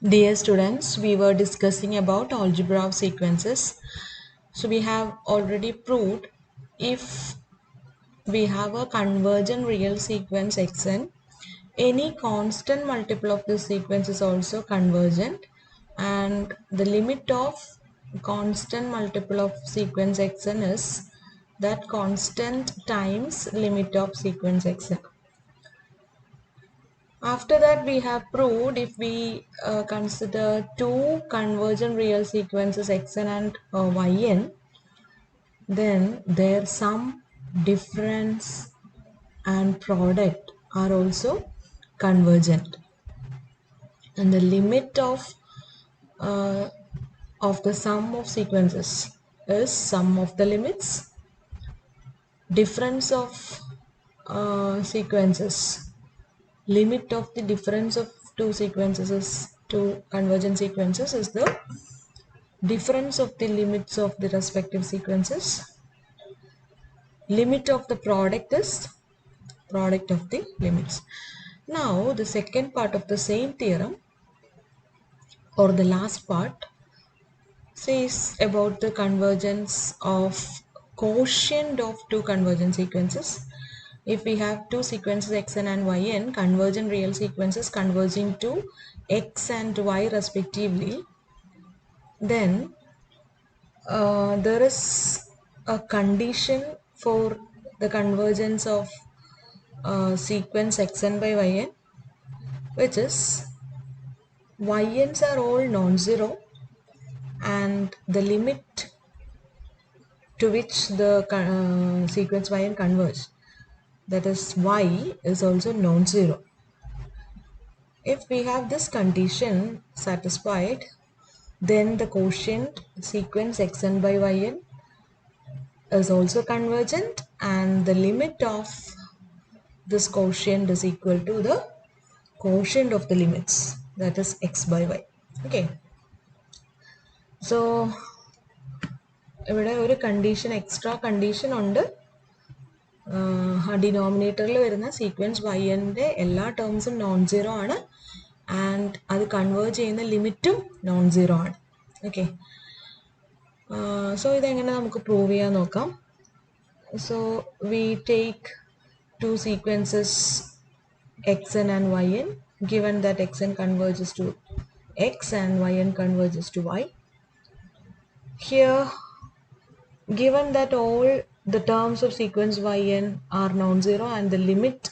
Dear students, we were discussing about algebra of sequences. So we have already proved if we have a convergent real sequence xn, any constant multiple of this sequence is also convergent, and the limit of constant multiple of sequence xn is that constant times limit of sequence xn. After that, we have proved if we consider two convergent real sequences xn and yn, then their sum, difference and product are also convergent, and the limit uh, of the sum of sequences is sum of the limits. Difference of sequences, limit of the difference of two convergent sequences is the difference of the limits of the respective sequences. Limit of the product is product of the limits. Now the second part of the same theorem, or the last part, says about the convergence of quotient of two convergent sequences. If we have two sequences xn and yn, convergent real sequences converging to x and y respectively, then there is a condition for the convergence of sequence xn by yn, which is yns are all non-zero and the limit to which the sequence yn converge, that is y, is also non-zero. If we have this condition satisfied, then the quotient sequence xn by yn is also convergent, and the limit of this quotient is equal to the quotient of the limits, that is x by y. Okay, so ഇവിടെ ഒരു condition, extra condition ഉണ്ട്. ഡിനോമിനേറ്ററിൽ വരുന്ന sequence വൈൻ്റെ എല്ലാ ടേംസും non zero ആണ്, and അത് converge ചെയ്യുന്ന ലിമിറ്റും നോൺ സീറോ ആണ്. ഓക്കെ, സോ ഇതെങ്ങനെ നമുക്ക് പ്രൂവ് ചെയ്യാൻ നോക്കാം. So we take two sequences xn and yn, given that xn converges to x and yn converges to y. Here, given that all the terms of sequence yn are non-zero and the limit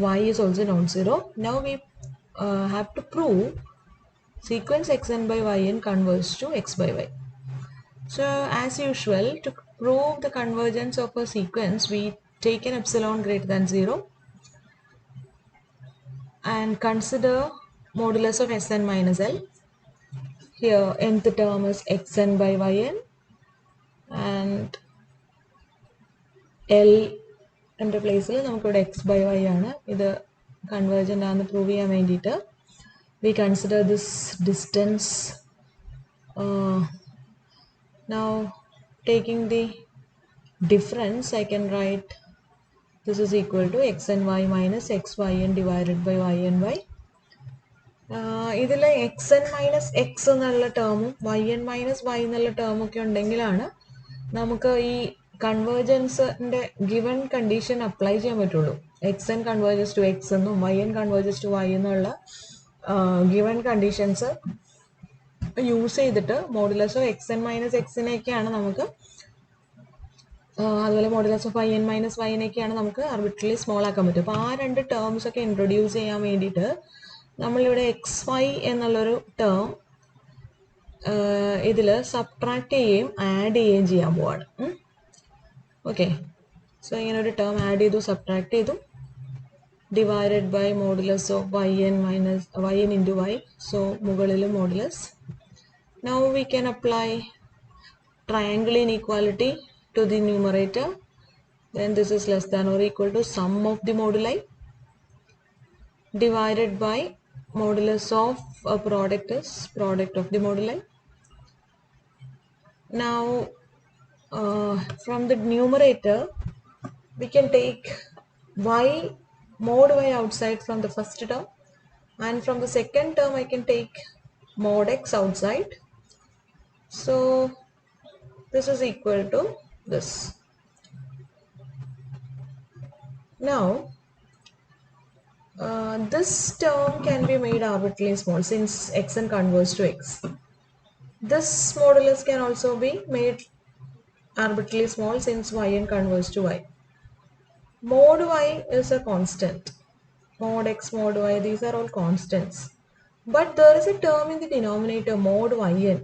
y is also non-zero, now we have to prove sequence xn by yn converges to x by y. So as usual, to prove the convergence of a sequence, we take an epsilon greater than 0 and consider modulus of Sn minus L. Here nth term is xn by yn, and L എன்ற പ്ലേസിൽ നമുക്കിവിടെ X by Y ആണ്. ഇത് convergent ആണെന്ന് prove ചെയ്യാൻ വേണ്ടിയിട്ട് we consider this distance. Now taking the difference, I can write this is equal to xny minus xyn divided by yny. ഇതിൽ xn minus X എന്നുള്ള ടേമും yn minus Y എന്നുള്ള ടേമും ഒക്കെ ഉണ്ടെങ്കിലാണ് നമുക്ക് ഈ കൺവേർജൻസിൻ്റെ ഗിവൺ കണ്ടീഷൻ അപ്ലൈ ചെയ്യാൻ പറ്റുള്ളൂ. xn കൺവേർജസ് ടു എക്സ് എന്നും yn converges to Y എന്നുള്ള ഗിവൺ കണ്ടീഷൻസ് യൂസ് ചെയ്തിട്ട് മോഡുലസ് ഓഫ് xn മൈനസ് എക്സിനെയൊക്കെയാണ് നമുക്ക്, അതുപോലെ മോഡുലസ് ഓഫ് yn മൈനസ് വൈനെയൊക്കെയാണ് നമുക്ക് ആർബിട്രലി സ്മോൾ ആക്കാൻ പറ്റും. അപ്പോൾ ആ രണ്ട് ടേംസ് ഒക്കെ ഇൻട്രൊഡ്യൂസ് ചെയ്യാൻ വേണ്ടിയിട്ട് നമ്മളിവിടെ എക്സ് വൈ എന്നുള്ളൊരു ടേം ഇതിൽ സബ്ട്രാക്ട് ചെയ്യുകയും ആഡ് ചെയ്യുകയും ചെയ്യാൻ പോവാണ്. ഓക്കെ, സോ ഇങ്ങനെ ഒരു ടേം ആഡ് ചെയ്തു, സബ്ട്രാക്ട് ചെയ്തു, divided by modulus of yn minus yn into Y, so മുകളിൽ modulus. Now we can apply triangle inequality to the numerator, then this is less than or equal to sum of the moduli divided by modulus of a product is product of the moduli. Now from the numerator we can take y mod y outside from the first term, and from the second term I can take mod x outside. So this is equal to this. Now this term can be made arbitrarily small since xn converges to x. This modulus can also be made arbitrarily small since yn converges to y. Mod y is a constant. Mod x, mod y, these are all constants. But there is a term in the denominator, mod yn.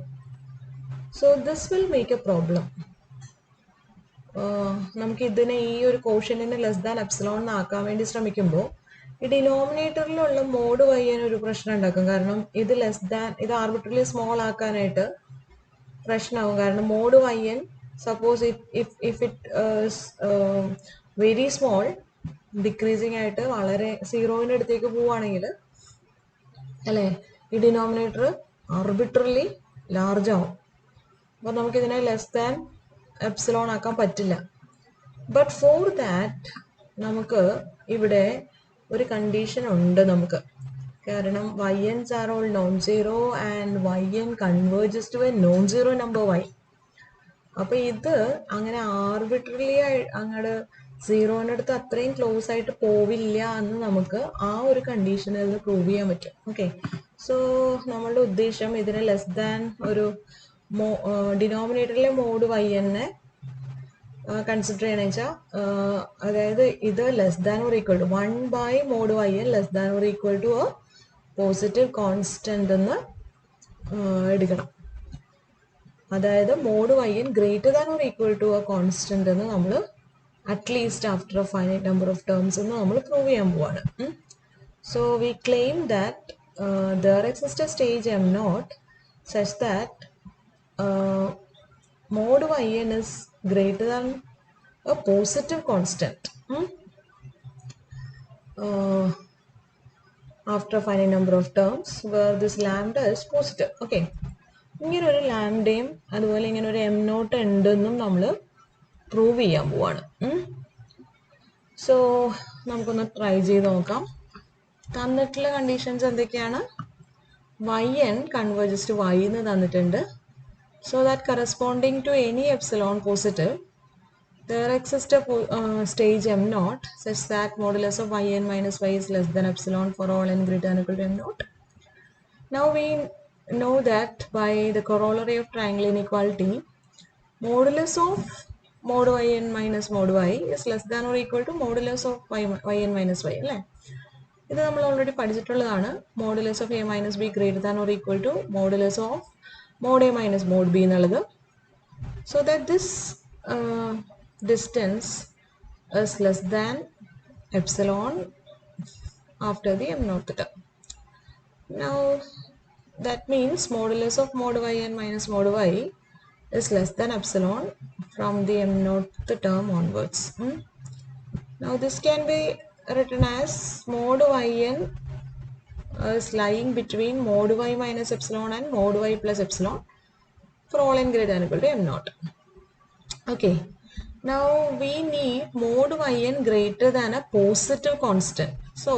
So this will make a problem. നമുക്ക് ഇതിനെ ഈ ഒരു കോഷ്യന്റിനെ less than epsilon ആക്കാൻ വേണ്ടി ശ്രമിക്കുമ്പോൾ ഈ ഡിനോമിനേറ്ററിലുള്ള mode വയ്യാൻ ഒരു പ്രശ്നം ഉണ്ടാക്കും. കാരണം ഇത് ലെസ് ദാൻ ഇത് ആർബിട്രലി സ്മോൾ ആക്കാനായിട്ട് പ്രശ്നമാകും. കാരണം mod y n suppose if it very small decreasing ആയിട്ട് വളരെ സീറോവിൻ്റെ അടുത്തേക്ക് പോവുകയാണെങ്കിൽ അല്ലേ ഈ ഡിനോമിനേറ്റർ ആർബിട്രലി ലാർജ് ആവും. അപ്പോൾ നമുക്കിതിനെ ലെസ് ദാൻ എപ്സിലോൺ ആക്കാൻ പറ്റില്ല. ബട്ട് ഫോർ ദാറ്റ് നമുക്ക് ഇവിടെ ഒരു കണ്ടീഷൻ ഉണ്ട് നമുക്ക്. കാരണം yns are all non-zero and yn converges to a non-zero number y. അപ്പോൾ ഇത് അങ്ങനെ ആർബിട്രലി അങ്ങോട്ട് സീറോൻ്റെ അടുത്ത് അത്രയും ക്ലോസ് ആയിട്ട് പോവില്ല എന്ന് നമുക്ക് ആ ഒരു കണ്ടീഷനിൽ നിന്ന് പ്രൂവ് ചെയ്യാൻ പറ്റും. ഓക്കെ, സോ നമ്മളുടെ ഉദ്ദേശം ഇതിനെ ലെസ് ദാൻ ഒരു ഡിനോമിനേറ്ററിലെ മോഡ് വൈനെ കൺസിഡർ ചെയ്യണമെന്ന് വെച്ചാൽ അതായത് ഇത് less than or equal to 1 by mod y n less than or equal to a positive constant എന്ന് എടുക്കണം. അതായത് mod y n greater than or equal to a constant എന്ന് നമ്മൾ at least after a finite number of terms എന്ന് നമ്മൾ prove ചെയ്യാൻ പോവാണ്. So we claim that there exists a stage m naught such that mod yn is greater than a positive constant after a finite number of terms where this lambda is positive. Okay, ഇങ്ങനെ ഒരു ലാംഡയും അതുപോലെ ഇങ്ങനെ ഒരു am not ഉണ്ടെന്നും നമ്മൾ prove ചെയ്യാൻ പോവാണ്. So നമുക്കൊന്ന് ട്രൈ ചെയ്ത് നോക്കാം. തന്നിട്ടുള്ള കണ്ടീഷൻസ് എന്തൊക്കെയാണ്? yn converges to y എന്ന് തന്നിട്ടുണ്ട്. So that corresponding to any epsilon positive, there exists a stage m naught such that modulus of yn minus y is less than epsilon for all n greater than or equal to m naught. Now we know that by the corollary of triangle inequality, modulus of mod yn minus mod y is less than or equal to modulus of yn minus y. അല്ലേ? ഇത് നമ്മൾ already പഠിച്ചിട്ടുള്ളതാണ്. Modulus of a minus b greater than or equal to modulus of mod a minus mod b എന്നുള്ളത്. So that this distance is less than epsilon after the m naught term. Now that means modulus of mod yn minus mod y is less than epsilon from the m naught term onwards. Now this can be written as mod yn is lying between mod y minus epsilon and mod y plus epsilon for all n greater than or equal to m naught. Okay, now we need mod yn greater than a positive constant. So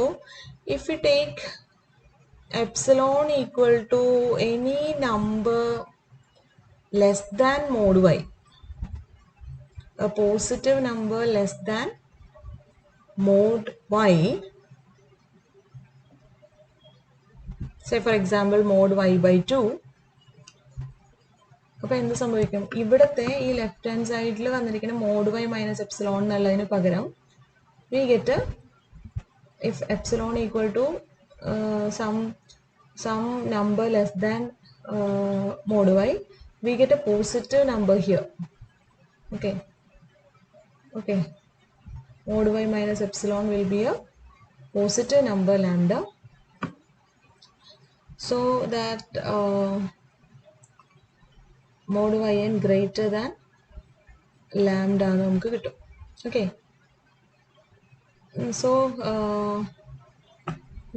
if we take epsilon equal to any number less than mod y, a positive number less than mod y, say for example mod y by 2, അപ്പോൾ എന്ത് സംഭവിക്കും? ഇവിടുത്തെ ഈ left hand സൈഡിൽ വന്നിരിക്കുന്ന mode Y minus epsilon എന്നുള്ളതിന് പകരം we get if epsilon equal to some number less than mod y, we get a positive number here. Okay okay, mod y minus epsilon will be a positive number lambda, so that mod yn greater than lambda നമുക്ക് കിട്ടും. Okay, so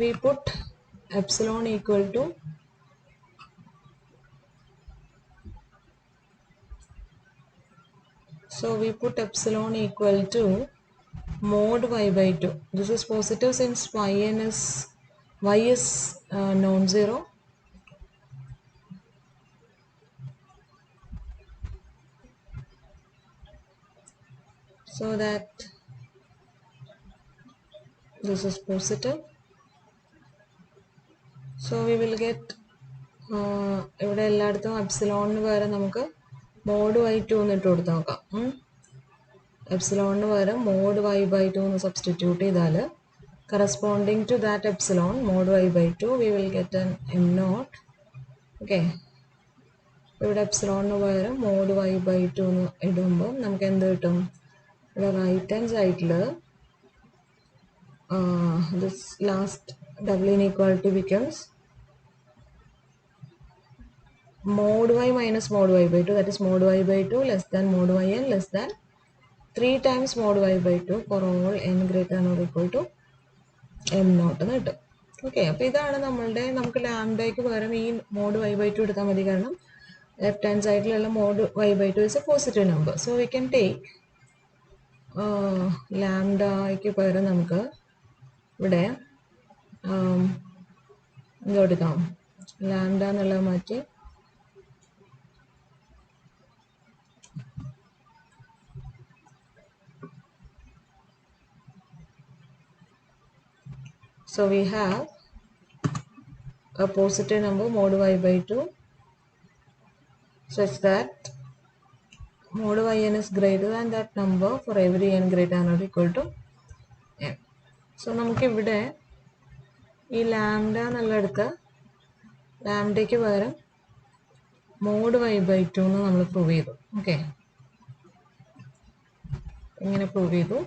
we put epsilon equal to mod y by 2. This is positive since y is non-zero. so that this is positive. So we will get ഇവിടെ എല്ലായിടത്തും എപ്സിലോണിന് പകരം നമുക്ക് mode y2 എന്നിട്ട് കൊടുത്ത് നോക്കാം. എപ്സിലോണിന് പകരം മോഡ് y/2 എന്ന് സബ്സ്റ്റിറ്റ്യൂട്ട് ചെയ്താൽ corresponding to that epsilon mod y/2 we will get an m naught. Okay, ഇവിടെ എപ്സിലോണിന് പകരം മോഡ് y/2 എന്ന് ഇടുമ്പോൾ നമുക്ക് എന്ത് കിട്ടും? ഇവിടെ റൈറ്റ് ഹാൻഡ് സൈഡിൽ this last double inequality becomes mod y minus mod y/2, that is mod y/2 less than mod yn less than 3 times mod y/2 for all n greater than or equal to m naught എന്ന് കിട്ടും. Okay, അപ്പോൾ ഇതാണ് നമുക്ക് ലാംഡയ്ക്ക് പകരം ഈ mode y/2 എടുത്താൽ മതി, കാരണം ലെഫ്റ്റ് ഹാൻഡ് സൈഡിലുള്ള mod y/2 is a positive number. So we can take ലാംഡയ്ക്ക് പകരം നമുക്ക് ഇവിടെ എന്തെടുക്കാം? ലാംഡ എന്നുള്ളത് മാറ്റി so we have a positive number mod y/2 such that mod yn is greater than that number for every n greater than or equal to m. So നമുക്ക് ഇവിടെ ഈ lambda എന്നുള്ളടുത്ത് ലാംഡയ്ക്ക് പകരം മോഡ് y/2 എന്ന് നമ്മൾ prove ചെയ്തു. Okay, ഇങ്ങനെ prove ചെയ്തു.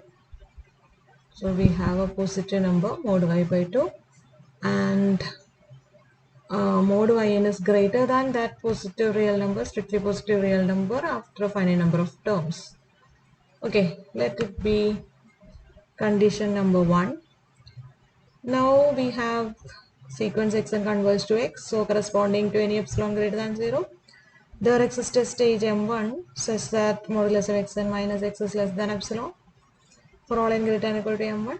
So we have a positive number mod y/2 and mod yn is greater than that positive real number, strictly positive real number after a finite number of terms. Okay, let it be condition number 1. Now we have sequence xn converge to x, so corresponding to any epsilon greater than 0 there exists a stage m1 such that modulus of xn minus x is less than epsilon for all n greater than or equal to m1.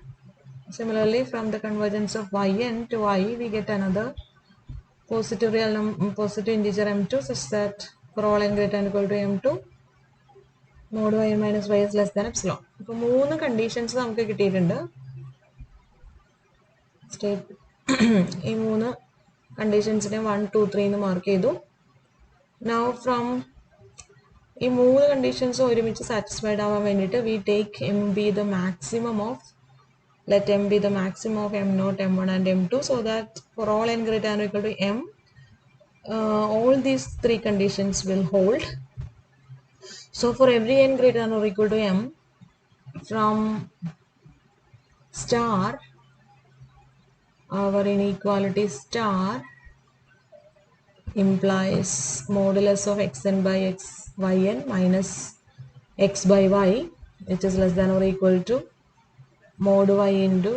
Similarly, from the convergence of yn to y we get another positive positive integer m2 such that for all n greater than or equal to m2 mod yn minus y is less than epsilon. അപ്പോൾ 3 conditions നമുക്ക് കിട്ടിയിട്ടുണ്ട്. ഈ 3 കണ്ടീഷൻസിനെ 1 2 3 എന്ന് mark ചെയ്തു. Now from ഈ 3 conditions ഒരുമിച്ച് satisfied ആവാൻ വേണ്ടിയിട്ട് we take m be the maximum of, let m be the maximum of m naught, m1 and m2 so that for all n greater than or equal to m all these 3 conditions will hold. So for every n greater than or equal to m from star our inequality star implies modulus of xn by yn minus x by y which is less than or equal to mod y into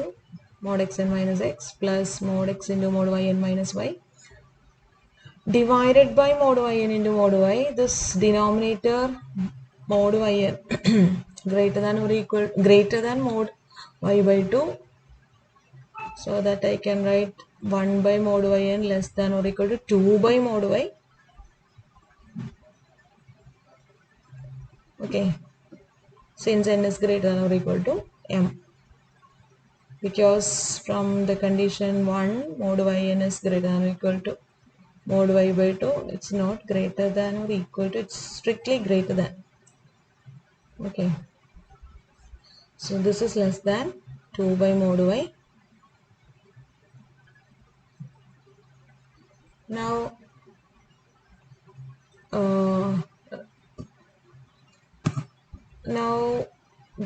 mod xn minus x plus mod x into mod yn minus y divided by mod yn into mod y. This denominator mod yn greater than or equal greater than mod y/2, so that I can write 1 by mod yn less than or equal to 2 by mod y. Okay, since n is greater than or equal to m, because from the condition 1 mod yn is greater than or equal to mod y/2, it's not greater than or equal to, it's strictly greater than. Okay, so this is less than 2 by mod y. Now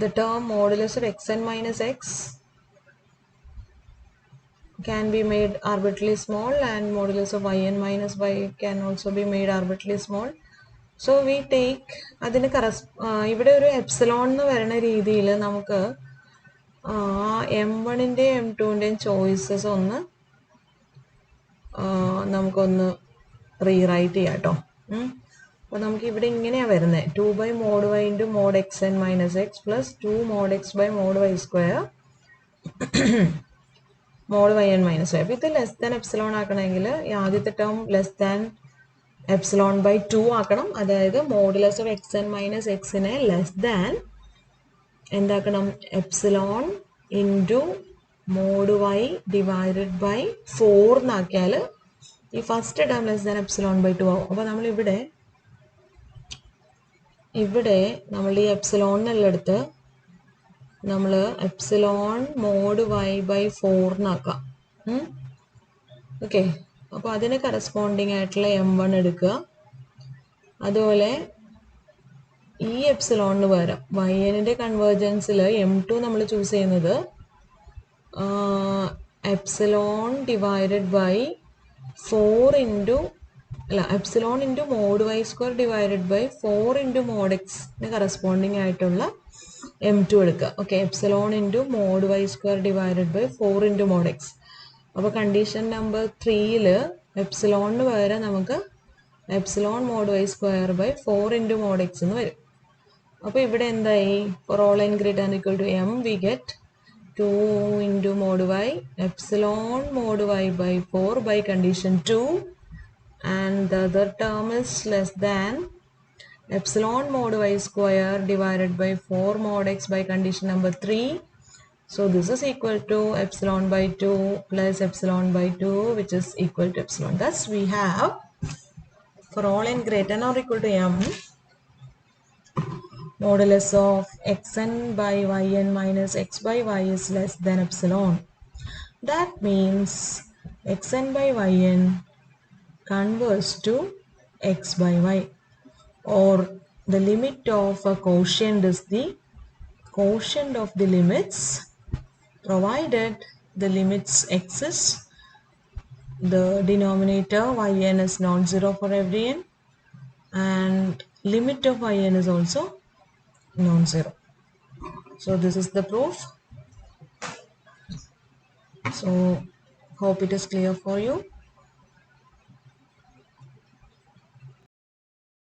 the term modulus of xn minus x can be made arbitrarily small and modulus of yn minus y can also be made arbitrarily small. So we take അതിന് ഇവിടെ ഒരു epsilon എന്ന് പറയുന്ന രീതിയിൽ നമുക്ക് m1ൻ്റെയും m2ൻ്റെയും choices നമുക്കൊന്ന് rewrite ചെയ്യാം കേട്ടോ. അപ്പോൾ നമുക്ക് ഇവിടെ ഇങ്ങനെയാണ് വരുന്നത് 2 by mod y into mod xn minus x plus 2 mod x by mod y square mod yn minus y. അപ്പോൾ ഇത് ലെസ് ദാൻ എപ്സിലോൺ ആക്കണമെങ്കിൽ ആദ്യത്തെ term less than epsilon by 2 ആക്കണം. അതായത് മോഡുലസ് ഓഫ് xn മൈനസ് എക്സിനെ less than എന്താക്കണം epsilon into mod y divided by 4 എന്നാക്കിയാൽ ഈ first term less than epsilon by 2 ആവും. അപ്പോൾ നമ്മളിവിടെ നമ്മൾ ഈ എപ്സിലോണിനെടുത്ത് നമ്മൾ എപ്സിലോൺ മോഡ് വൈ ബൈ 4 എന്നാക്കാം. ഓക്കെ, അപ്പോൾ അതിന് കറസ്പോണ്ടിങ് ആയിട്ടുള്ള M1 എടുക്കുക. അതുപോലെ ഈ എപ്സിലോണിന് പകരം YNന്റെ കൺവേർജൻസിൽ M2 നമ്മൾ ചൂസ് ചെയ്യുന്നത് epsilon divided by 4 into epsilon into mod y square divided by 4 into mod എക്സിന് കറസ്പോണ്ടിങ് ആയിട്ടുള്ള M2 എടുക്കുക. Okay, epsilon into mod y square divided by 4 into mod x. അപ്പോൾ കണ്ടീഷൻ നമ്പർ 3ൽ എപ്സിലോണിന് പകരം നമുക്ക് epsilon mod y square by 4 into mod x എന്ന് വരും. അപ്പോൾ ഇവിടെ എന്തായി, for all n greater than or equal to m we get 2 into mod y epsilon mod y by 4 by condition 2, and the other term is less than epsilon mod y square divided by 4 mod x by condition number 3. So this is equal to epsilon by 2 plus epsilon by 2, which is equal to epsilon. Thus we have for all n greater than or equal to m, modulus of xn by yn minus x by y is less than epsilon. That means xn by yn converts to x by y, or the limit of a quotient is the quotient of the limits provided the limits exist. The denominator yn is non-zero for every n, and limit of yn is also non-zero. So this is the proof. So hope it is clear for you.